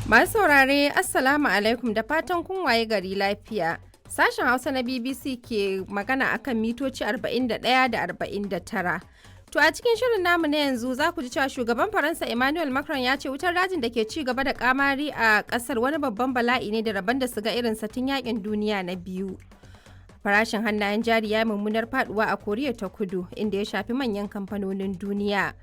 Masu saurare Assalamu alaikum da fatan kun waye gari lafiya. Sashen Hausa na BBC ke magana akan mitoci 41 da 49. To a cikin shirin namu na yanzu za ku ji cewa shugaban Faransa Emmanuel Macron ya ce wutar dajin da ke ci gaba da kamari a kasar wani babban bala'i ne da rabon da su ga irinsa tun yakin duniya na biyu. Farashin hannayen jari ya mummunar faduwa a Koriya ta Kudu inda ya shafi manyan kamfanonin duniya.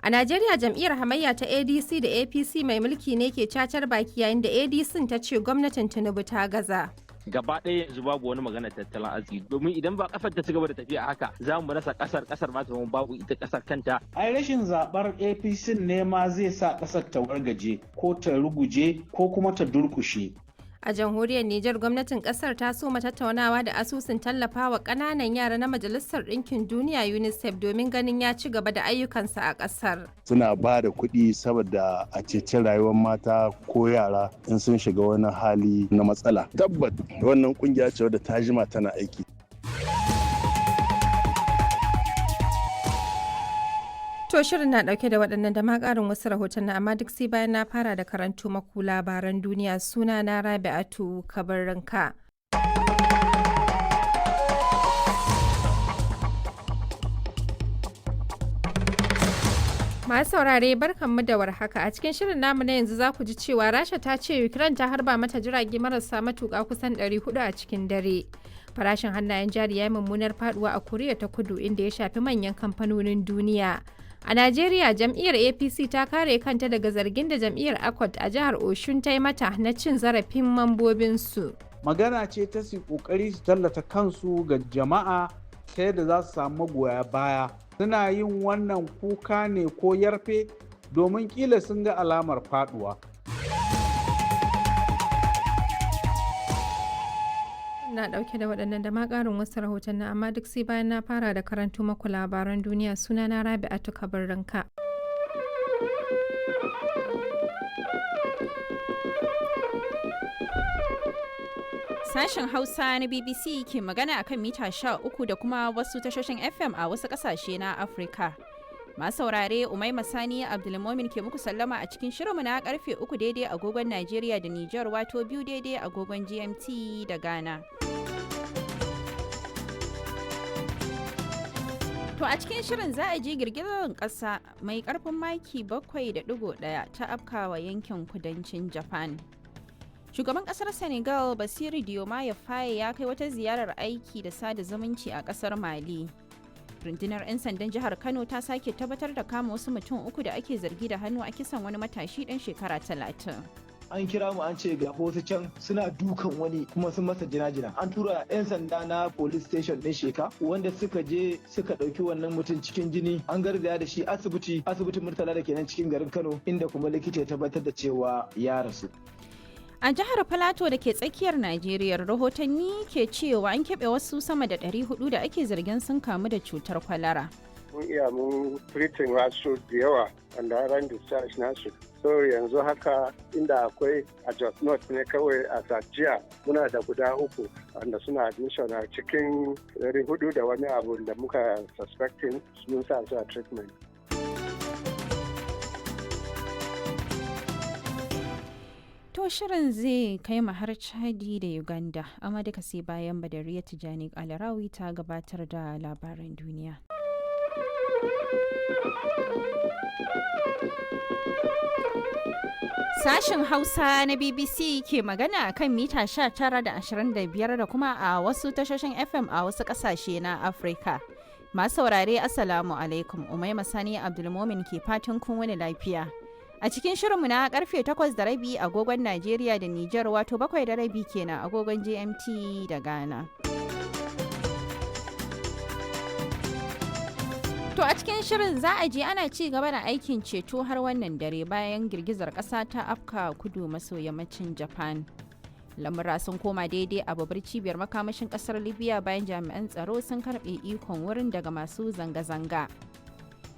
A Najeriya jam'iyyar hamayya ta ADC da APC mai mulki ne ke cacar baki yayin da ADC ta ce gwamnatin Tinubu ta gaza. Gaba ɗaya yanzu babu wani magana tattalin arziki domin idan ba kasar ta ci gaba da tafiya haka za mu rasa kasar ma ta babu ita kasar kanta. Ai rashin zabar APC ne ma zai sa kasar ta wargaje ko ta ruguje ko kuma ta durkushe. A jamhuriyar Nijar gwamnatin kasar ta soma tattaunawa da asusun tallafawa ƙananan yara na Majalisar Ɗinkin Duniya UNICEF domin ganin ya ci gaba da ayyukansa a ƙasar. Suna ba da kuɗi saboda a ceci rayuwar mata ko yara in sun shiga wani hali na matsala. Tabbat wannan kungiya ce wadda ta jima tana aiki. To shirin na dauke da waɗannan da ma ƙarin wasu rahoton amma duk sai bayan na fara da karanto maku labaran duniya suna na Rabi'atu Kabarranka. Masu saurare barkanmu da warhaka a cikin shirin namu na yanzu za ku ji cewa Rasha ta ce Ukraine ta harba mata jirage marasa matuƙa kusan 400 a cikin dare. Farashin hannayen jari ya yi mummunar faduwa a Koriya ta Kudu inda ya shafi manyan kamfanonin duniya. A Najeriya, jam'iyyar APC ta kare kanta daga zargin da jam'iyyar Accord a jihar Oshun ta yi mata na cin zarafin mambobinsu. Magana ce ta su kokari su tallata kansu ga jama'a ta yadda za su samu magoya baya. Suna yin wannan kuka ne ko yarfe domin kila sun ga alamar faduwa. Na dauke da waɗannan da ma ƙarin wasu rahoton amma duk sai bayan na fara da karanto maku labaran duniya suna na Rabi'atu Kabarranka. Sashen Hausa na BBC ke magana akan mita 13 da kuma wasu tashoshin FM a wasu ƙasashe na Afirka. Masu saurare Umaima Sani Abdulmomin ke muku sallama a cikin shirinmu na karfe 3 daidai agogon Najeriya da Nijar wato 2 daidai agogon GMT da Ghana. To a cikin shirin za a ji girgizar ƙasa mai ƙarfin maki 7.1 ta afkawa yankin kudancin Japan. Shugaban ƙasar Senegal Basiru Diomaye Faye ya kai wata ziyarar aiki da sada zumunci a ƙasar Mali. Rundunar 'yan sandan jihar Kano ta sake tabbatar da kama wasu mutum 3 da ake zargi da hannu a kisan wani matashi ɗan shekara 30. An kira mu an ce ga wasu can suna dukan wani kuma sun masa jina-jina. An tura 'yan sanda na police station ɗin Sheka wanda suka je suka ɗauki wannan mutum cikin jini an garzaya da shi asibitin Murtala da kenan cikin garin Kano inda kuma likita ya tabbatar da cewa ya rasu. A jihar Filato da ke tsakiyar Najeriya rahotanni ke cewa an keɓe wasu sama da 400 da ake zargin sun kamu da cutar kwalara. Mun iya mun treating wasu da yawa wanda ran discharge nasu. So yanzu haka inda akwai a Jos North ne kawai a Sajiya muna da guda 3 wanda suna admission a cikin 400 da wani abu da muka suspecting mun sa su a treatment. To shirin zai kai mu har Chadi da Uganda, amma duka sai bayan Badariya Tijani Alarawi ta gabatar da labaran duniya. Sashen Hausa na BBC ke magana akan mita 19 da 25 da kuma a wasu tashoshin FM a wasu ƙasashe na Afirka. Masu saurare Assalamu alaikum, Umaima Sani Abdulmomin ke fatan kun wani lafiya. A cikin shirinmu na karfe 8:30 agogon Najeriya da Nijar wato 7:30 kenan agogon GMT da Ghana. To a cikin shirin za a je ana ci gaba da aikin ceto har wannan dare bayan girgizar ƙasa ta afka kudu maso yammacin Japan. Lamura sun koma daidai a babbar cibiyar makamashin ƙasar Libya bayan jami'an tsaro sun karɓe ikon wurin daga masu zanga-zanga.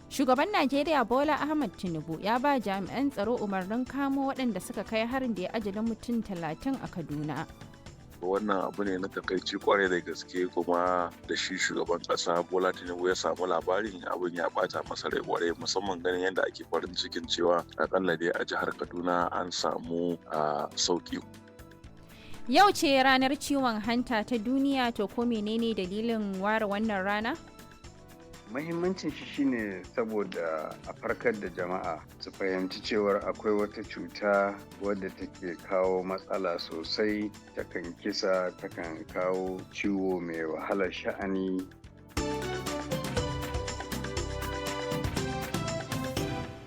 Shugaban Najeriya Bola Ahmed Tinubu ya ba jami'an tsaro umarnin kamo waɗanda suka kai harin da ya ajalin mutum 30 a Kaduna. Wannan abu ne na takaici kwarai da gaske, kuma da shi shugaban ƙasa Bola Tinubu ya samu labarin abin ya ɓata masa rai kwarai, musamman ganin yadda ake farin cikin cewa akalla dai a jihar Kaduna an samu sauki. Yau ce ranar ciwon hanta ta duniya, to ko menene dalilin ware wannan rana? Mahimmancin shi shine saboda a farkar da jama'a su fahimci cewar akwai wata cuta wadda take kawo matsala sosai, takan kisa, takan kawo ciwo mai wahalar sha'ani.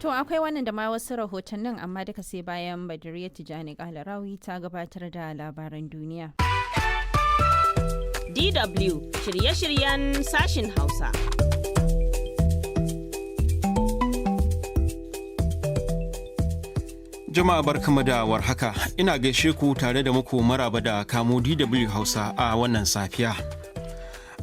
To akwai wannan da ma wasu rahotannin, amma duka sai bayan Badiriya Tijani Kalarawi ta gabatar da labaran duniya. DW shirye-shiryen sashin Hausa. Jama'a barkamu da warhaka, ina gaishe ku tare da muku maraba da kamo DW Hausa a wannan safiya.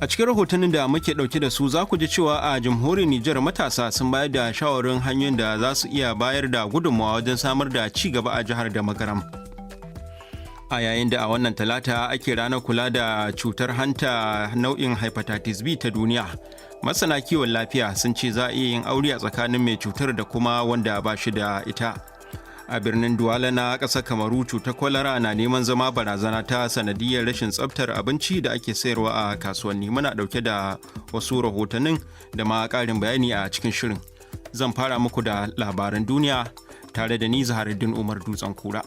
A cikin rahotannin da muke ɗauke da su za ku ji cewa a jamhuriyar Nijar matasa sun bayar da shawarin hanyoyin da za su iya bayar da gudunmawa wajen samar da ci gaba a jihar da Magaram. A yayin da a wannan talata ake ranar kula da cutar hanta nau'in hepatitis B ta duniya, masana kiwon lafiya sun ce za a iya yin aure a tsakanin mai cutar da kuma wanda ba shi da ita. A birnin Duwala na ƙasar Kamaru, cutar kwalara na neman zama barazana ta sanadiyar rashin tsabtar abinci da ake sayarwa a kasuwanni. Muna ɗauke da wasu rahotannin da ma ƙarin bayani a cikin shirin. Zan fara muku da labaran duniya tare da ni Zaharuddin Umar Dutsen Kura.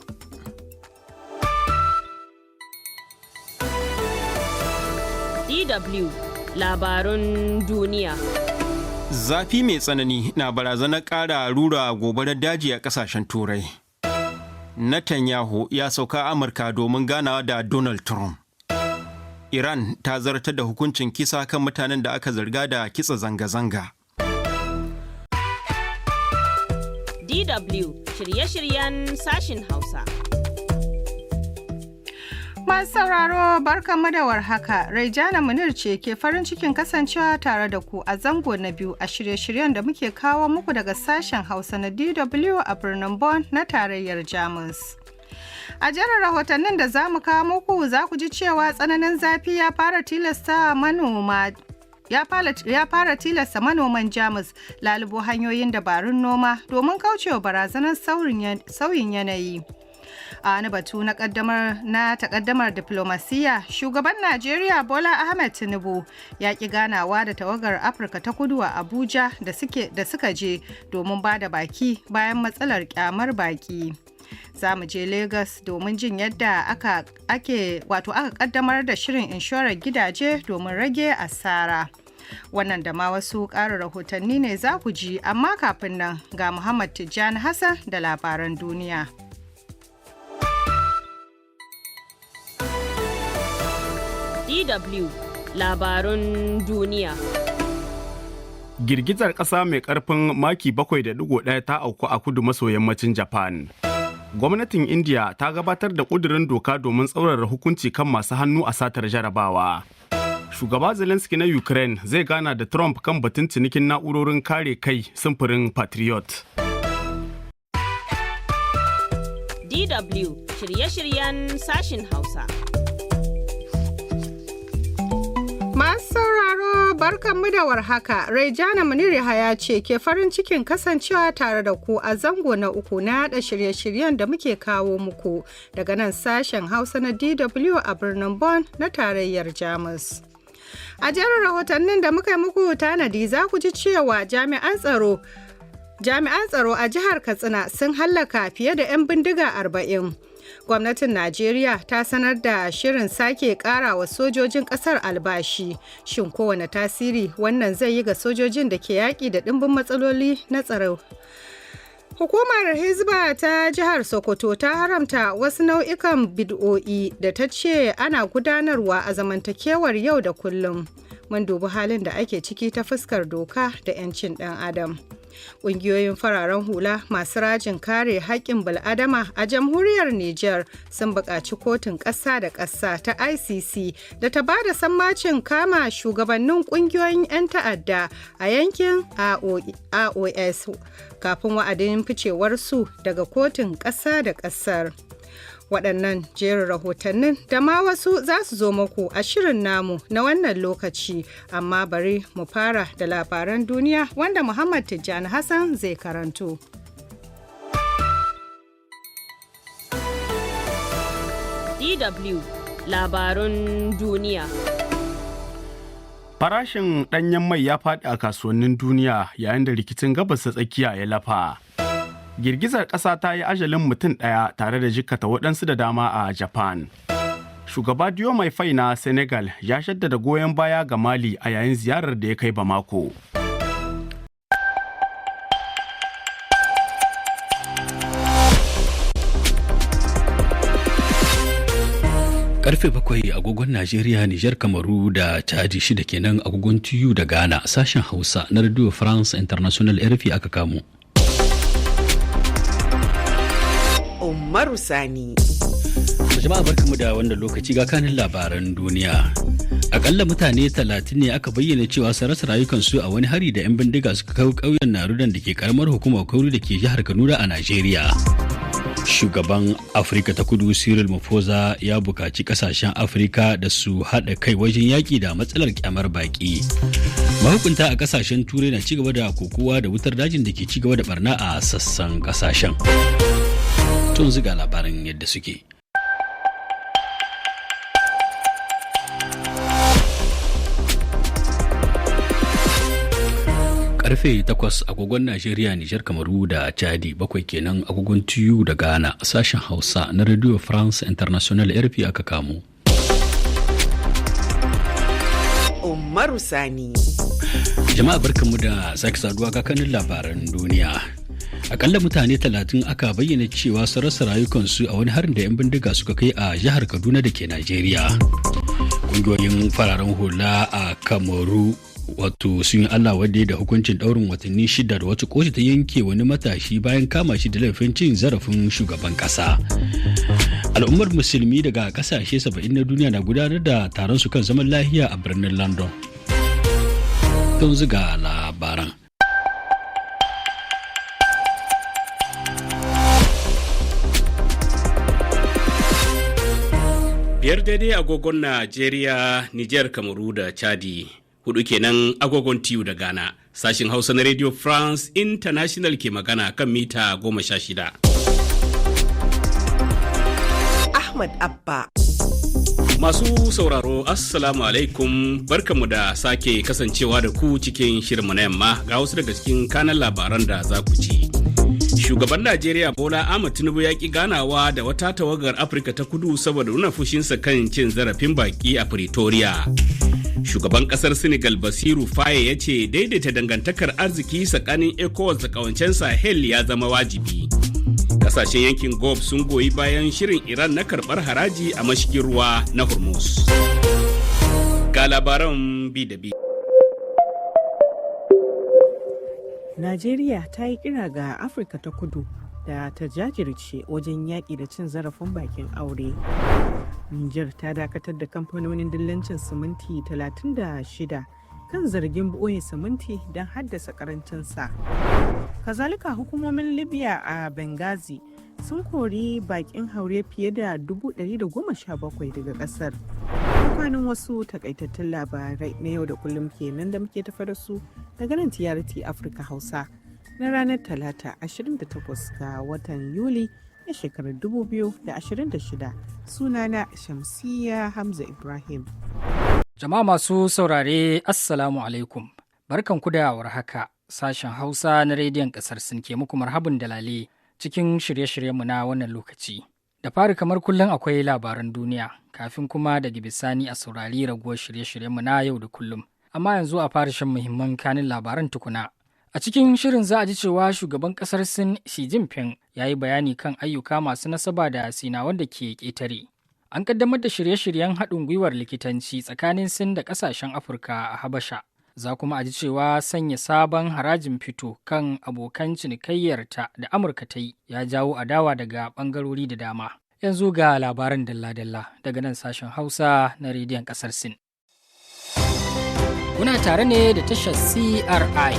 DW labarun duniya. Zafi mai tsanani na barazanar ƙara rura gobarar daji a ƙasashen Turai. Netanyahu ya sauka Amurka domin ganawa da Donald Trump. Iran ta zartar da hukuncin kisa kan mutanen da aka zarga da kitsa zanga-zanga. DW shirye-shiryen sashin Hausa. Masu sauraro barkanmu da warhaka, Raijana Munir ce ke farin cikin kasancewa tare da ku a zango na biyu a shirye-shiryen da muke kawo muku daga sashen Hausa na DW a birnin Bonn na tarayyar Jamus. A jerin rahotannin da za mu kawo muku za ku ji cewa tsananin zafi ya fara tilasta manoman Jamus lalubo hanyoyin dabarun noma domin kaucewa barazanar sauyin yanayi. A wani batu na takaddamar diplomasiya, shugaban Najeriya Bola Ahmed Tinubu ya ki ganawa da tawagar Afirka ta Kudu a Abuja da suka je domin ba da baki bayan matsalar kyamar baki. Za mu je Lagos domin jin yadda aka kaddamar da shirin inshorar gidaje domin rage asara. Wannan da ma wasu ƙarin rahotanni ne za ku ji, amma kafin nan ga Muhammad Tijjani Hassan da labaran duniya. DW labarun duniya. Girgizar ƙasa mai ƙarfin maki 7.1 ta auku a kudu maso yammacin Japan. Gwamnatin India ta gabatar da ƙudurin doka domin tsaurara hukunci kan masu hannu a satar jarabawa. Shugaba Zelensky na Ukraine zai gana da Trump kan batun cinikin na'urorin kare kai samfurin Patriot. DW shirye-shiryen sashin Hausa. Masu sauraro barkanmu da warhaka, Raijana Munir ya ce ke farin cikin kasancewa tare da ku a zango na uku na yada shirye-shiryen da muke kawo muku daga nan sashen Hausa na DW a birnin Bonn na tarayyar Jamus. A jerin rahotannin da muka yi muku tanadi za ku ji cewa jami'an tsaro a jihar Katsina sun hallaka fiye da 'yan bindiga 40. Gwamnatin Najeriya ta sanar da shirin sake ƙara wa sojojin ƙasar albashi. Shin kowane tasiri wannan zai yi ga sojojin da ke yaƙi da ɗimbin matsaloli na tsaro? Hukumar Hizba ta jihar Sokoto ta haramta wasu nau'ikan bid'o'i da ta ce ana gudanarwa a zamantakewar yau da kullum. Mun dubi halin da ake ciki ta fuskar doka da 'yancin ɗan adam. Ƙungiyoyin fararen hula masu rajin kare haƙƙin bil'adama a jamhuriyar Nijar sun buƙaci kotun ƙasa da ƙasa ta ICC da ta ba da sammacin kama shugabannin ƙungiyoyin 'yan ta'adda a yankin AOS kafin wa'adin ficewarsu daga kotun ƙasa da ƙasar. Waɗannan jerin rahotannin da ma wasu za su zo muku a shirin namu na wannan lokaci, amma bari mu fara da labaran duniya wanda Muhammad Tijjani Hassan zai karanto. DW Labarun Duniya. Farashin ɗanyen mai ya faɗi a kasuwannin duniya yayin da rikicin gabas ta tsakiya ya lafa. Girgizar ƙasa ta yi ajalin mutum ɗaya tare da jikkata waɗansu da dama a Japan. Shugaba Diomaye Faye na Senegal ya shaddada goyon baya ga Mali a yayin ziyarar da ya kai Bamako. Karfe 7 agogon Najeriya, Nijar, Kamaru da Chadi 6 kenan agogon TU da Ghana. Sashen Hausa na Radio France International RFI aka kamo. Umaru Sani. Jama'a barkamu da wannan lokaci ga kanin labaran duniya. Akalla mutane 30 ne aka bayyana cewa sun rasa rayukansu a wani hari da 'yan bindiga suka kawo ƙauyen Narudan da ke karamar hukumar Kudu da ke jihar Kaduna a Najeriya. Shugaban Afirka ta Kudu Cyril Ramaphosa ya buƙaci ƙasashen Afirka da su haɗa kai wajen yaƙi da matsalar kyamar baƙi. Mahukunta a ƙasashen Turai na cigaba da kokowa da wutar dajin da ke cigaba da barna a sassan ƙasashen. Tun ziga labaran yadda suke. Karfe 8 agogon Najeriya, Nijar, Kamaru da Chadi, 7 kenan agogon TU da Ghana. Sashen Hausa na Radio France International RFI aka kamo. Umaru Sani. Jama'a barkanmu da sake saduwa ga kanin labaran duniya. Akalla mutane 30 aka bayyana cewa sun rasa rayukansu a wani harin da 'yan bindiga suka kai a jihar Kaduna da ke Najeriya. Ƙungiyoyin fararen hula a Kamaru wato sun yi Allah wadda da hukuncin ɗaurin watanni 6 da wata kotu ta yanke wani matashi bayan kama shi da laifin cin zarafin shugaban ƙasa. Al'ummar musulmi daga ƙasashe 70 na duniya na gudanar da taron su kan zaman lafiya a birnin London. Don ziga labaran. Biyar daidai agogon Najeriya, Nijar, Kamaru da Chadi. 4 kenan agogon TU da Ghana. Sashin Hausa na Radio France International ke magana kan mita 16. Ahmad Abba. Masu sauraro, Assalamu alaikum, barkamu da sake kasancewa da ku cikin shirinmu na yamma ga wasu daga cikin kanan labaran da za ku ci. Shugaban Najeriya Bola Ahmed Tinubu ya ki ganawa da wata tawagar Afirka ta Kudu saboda nuna fushinsa kan cin zarafin baki a Pretoria. Shugaban kasar Senegal Basiru Faye ya ce daidaita dangantakar arziki tsakanin ECOWAS da kawancen Sahel ya zama wajibi. Kasashen yankin Gulf sun goyi bayan shirin Iran na karbar haraji a mashigin ruwa na Hormuz. Ga labaran bi da bi. Najeriya ta yi kira ga Afirka ta Kudu da ta jajirce wajen yaƙi da cin zarafin bakin aure. Nijar ta dakatar da kamfanonin dillancin siminti 36 kan zargin ɓoye siminti don haddasa ƙarancinsa. Kazalika hukumomin Libya a Benghazi sun kori bakin haure fiye da 117,000 daga ƙasar. Kwanan wasu takaitattun labarai na yau da kullum kenan da muke tafa da su daga nan TRT Afirka Hausa na ranar Talata 28 ga watan Yuli na shekarar 2026. Sunana Shamsiyya Hamza Ibrahim. Jama'a masu saurare Assalamu alaikum. Barkanku da warhaka. Sashen Hausa na rediyon ƙasar Sin ke muku marhabin dalale cikin shirye-shiryenmu na wannan lokaci. Da fari kamar kullum akwai labaran duniya, kafin kuma daga bisani a saurari raguwar shirye-shiryenmu na yau da kullum. Amma yanzu a fara shan muhimman kanin labaran tukuna. A cikin shirin za a ji cewa shugaban ƙasar Sin Xi Jinping ya yi bayani kan ayyuka masu nasaba da Sinawan da ke ƙetare. An ƙaddamar da shirye-shiryen haɗin gwiwar likitanci tsakanin Sin da ƙasashen Afirka a Habasha. Za kuma a ji cewa sanya sabon harajin fito kan abokan cinikayyarta da Amurka ta yi ya jawo adawa daga ɓangarori da dama. Yanzu ga labaran dalla-dalla daga nan sashen Hausa na rediyon ƙasar Sin. Kuna tare ne da tashar CRI